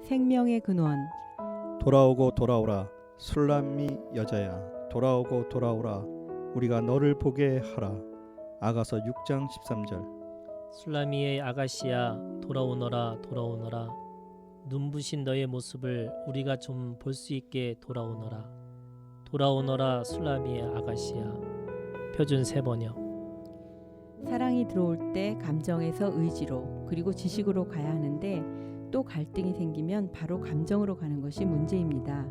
생명의 근원. 돌아오고 돌아오라 술람미 여자야 돌아오고 돌아오라 우리가 너를 보게 하라. 아가서 6장 13절. 술라미의 아가씨야 돌아오너라 돌아오너라 눈부신 너의 모습을 우리가 좀 볼 수 있게 돌아오너라. 돌아오너라 술라미의 아가씨야. 표준 세번역. 사랑이 들어올 때 감정에서 의지로 그리고 지식으로 가야 하는데 또 갈등이 생기면 바로 감정으로 가는 것이 문제입니다.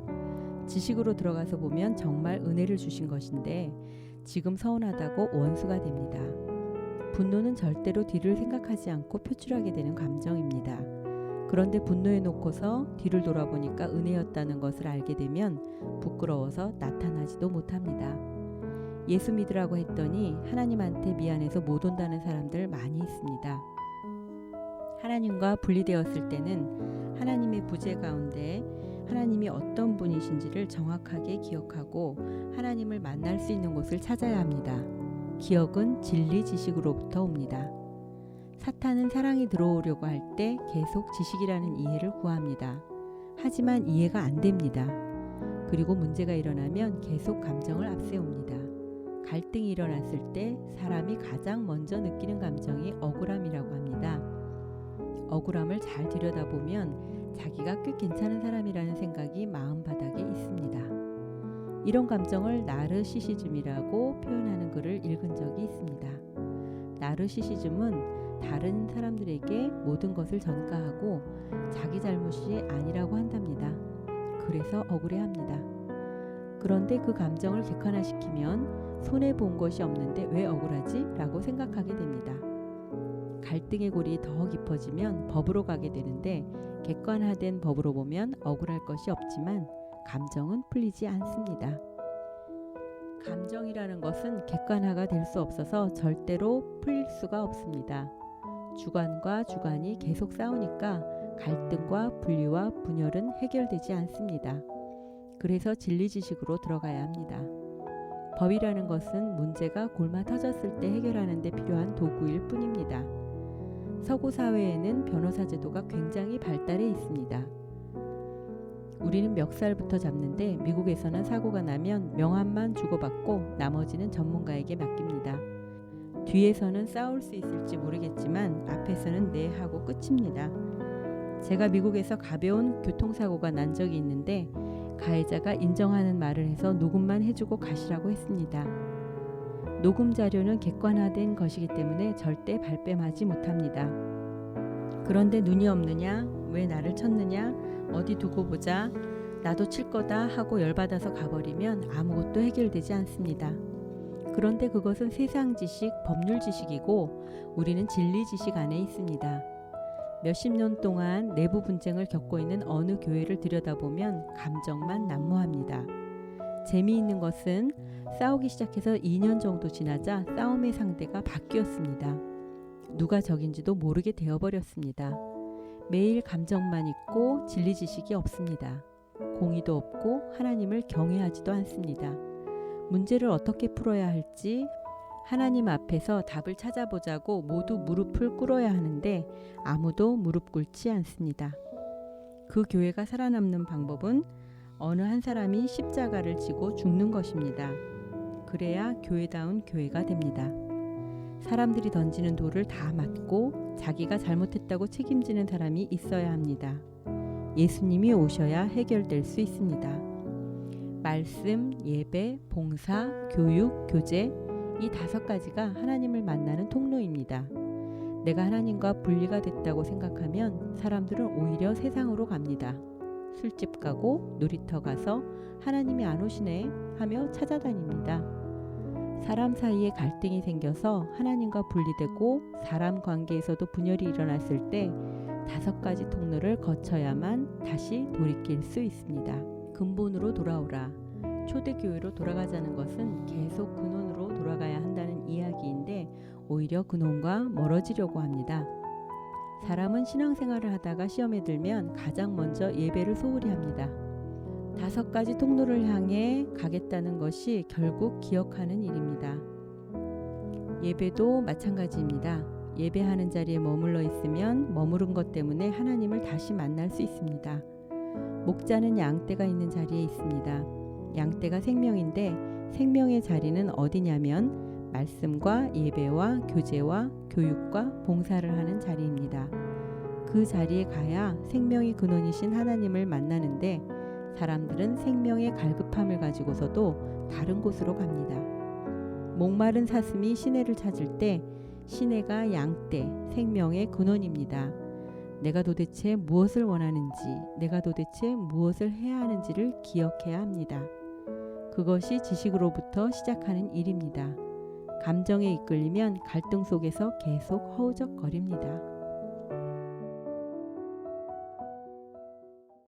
지식으로 들어가서 보면 정말 은혜를 주신 것인데 지금 서운하다고 원수가 됩니다. 분노는 절대로 뒤를 생각하지 않고 표출하게 되는 감정입니다. 그런데 분노해 놓고서 뒤를 돌아보니까 은혜였다는 것을 알게 되면 부끄러워서 나타나지도 못합니다. 예수 믿으라고 했더니 하나님한테 미안해서 못 온다는 사람들 많이 있습니다. 하나님과 분리되었을 때는 하나님의 부재 가운데 하나님이 어떤 분이신지를 정확하게 기억하고 하나님을 만날 수 있는 곳을 찾아야 합니다. 기억은 진리 지식으로부터 옵니다. 사탄은 사랑이 들어오려고 할 때 계속 지식이라는 이해를 구합니다. 하지만 이해가 안 됩니다. 그리고 문제가 일어나면 계속 감정을 앞세웁니다. 갈등이 일어났을 때 사람이 가장 먼저 느끼는 감정이 억울함이라고 합니다. 억울함을 잘 들여다보면 자기가 꽤 괜찮은 사람이라는 생각이 마음바닥에 있습니다. 이런 감정을 나르시시즘이라고 표현하는 글을 읽은 적이 있습니다. 나르시시즘은 다른 사람들에게 모든 것을 전가하고 자기 잘못이 아니라고 한답니다. 그래서 억울해합니다. 그런데 그 감정을 객관화시키면 손해본 것이 없는데 왜 억울하지? 라고 생각하게 됩니다. 갈등의 골이 더 깊어지면 법으로 가게 되는데 객관화된 법으로 보면 억울할 것이 없지만 감정은 풀리지 않습니다. 감정이라는 것은 객관화가 될 수 없어서 절대로 풀릴 수가 없습니다. 주관과 주관이 계속 싸우니까 갈등과 분리와 분열은 해결되지 않습니다. 그래서 진리 지식으로 들어가야 합니다. 법이라는 것은 문제가 골마 터졌을 때 해결하는 데 필요한 도구일 뿐입니다. 서구 사회에는 변호사 제도가 굉장히 발달해 있습니다. 우리는 멱살부터 잡는데 미국에서는 사고가 나면 명함만 주고받고 나머지는 전문가에게 맡깁니다. 뒤에서는 싸울 수 있을지 모르겠지만 앞에서는 네 하고 끝입니다. 제가 미국에서 가벼운 교통사고가 난 적이 있는데 가해자가 인정하는 말을 해서 녹음만 해주고 가시라고 했습니다. 녹음 자료는 객관화된 것이기 때문에 절대 발뺌하지 못합니다. 그런데 눈이 없느냐? 왜 나를 쳤느냐? 어디 두고 보자. 나도 칠 거다 하고 열받아서 가버리면 아무것도 해결되지 않습니다. 그런데 그것은 세상 지식, 법률 지식이고 우리는 진리 지식 안에 있습니다. 몇십 년 동안 내부 분쟁을 겪고 있는 어느 교회를 들여다보면 감정만 난무합니다. 재미있는 것은 싸우기 시작해서 2년 정도 지나자 싸움의 상대가 바뀌었습니다. 누가 적인지도 모르게 되어버렸습니다. 매일 감정만 있고 진리 지식이 없습니다. 공의도 없고 하나님을 경외하지도 않습니다. 문제를 어떻게 풀어야 할지 하나님 앞에서 답을 찾아보자고 모두 무릎을 꿇어야 하는데 아무도 무릎 꿇지 않습니다. 그 교회가 살아남는 방법은 어느 한 사람이 십자가를 지고 죽는 것입니다. 그래야 교회다운 교회가 됩니다. 사람들이 던지는 돌을 다 맞고 자기가 잘못했다고 책임지는 사람이 있어야 합니다. 예수님이 오셔야 해결될 수 있습니다. 말씀, 예배, 봉사, 교육, 교제 이 5가지가 하나님을 만나는 통로입니다. 내가 하나님과 분리가 됐다고 생각하면 사람들은 오히려 세상으로 갑니다. 술집 가고 놀이터 가서 하나님이 안 오시네 하며 찾아다닙니다. 사람 사이에 갈등이 생겨서 하나님과 분리되고 사람 관계에서도 분열이 일어났을 때 5가지 통로를 거쳐야만 다시 돌이킬 수 있습니다. 근본으로 돌아오라. 초대교회로 돌아가자는 것은 계속 근원으로 돌아가야 한다는 이야기인데 오히려 근원과 멀어지려고 합니다. 사람은 신앙생활을 하다가 시험에 들면 가장 먼저 예배를 소홀히 합니다. 5가지 통로를 향해 가겠다는 것이 결국 기억하는 일입니다. 예배도 마찬가지입니다. 예배하는 자리에 머물러 있으면 머무른 것 때문에 하나님을 다시 만날 수 있습니다. 목자는 양떼가 있는 자리에 있습니다. 양떼가 생명인데 생명의 자리는 어디냐면 말씀과 예배와 교제와 교육과 봉사를 하는 자리입니다. 그 자리에 가야 생명의 근원이신 하나님을 만나는데 사람들은 생명의 갈급함을 가지고서도 다른 곳으로 갑니다. 목마른 사슴이 시내를 찾을 때 시내가 양떼, 생명의 근원입니다. 내가 도대체 무엇을 원하는지, 내가 도대체 무엇을 해야 하는지를 기억해야 합니다. 그것이 지식으로부터 시작하는 일입니다. 감정에 이끌리면 갈등 속에서 계속 허우적거립니다.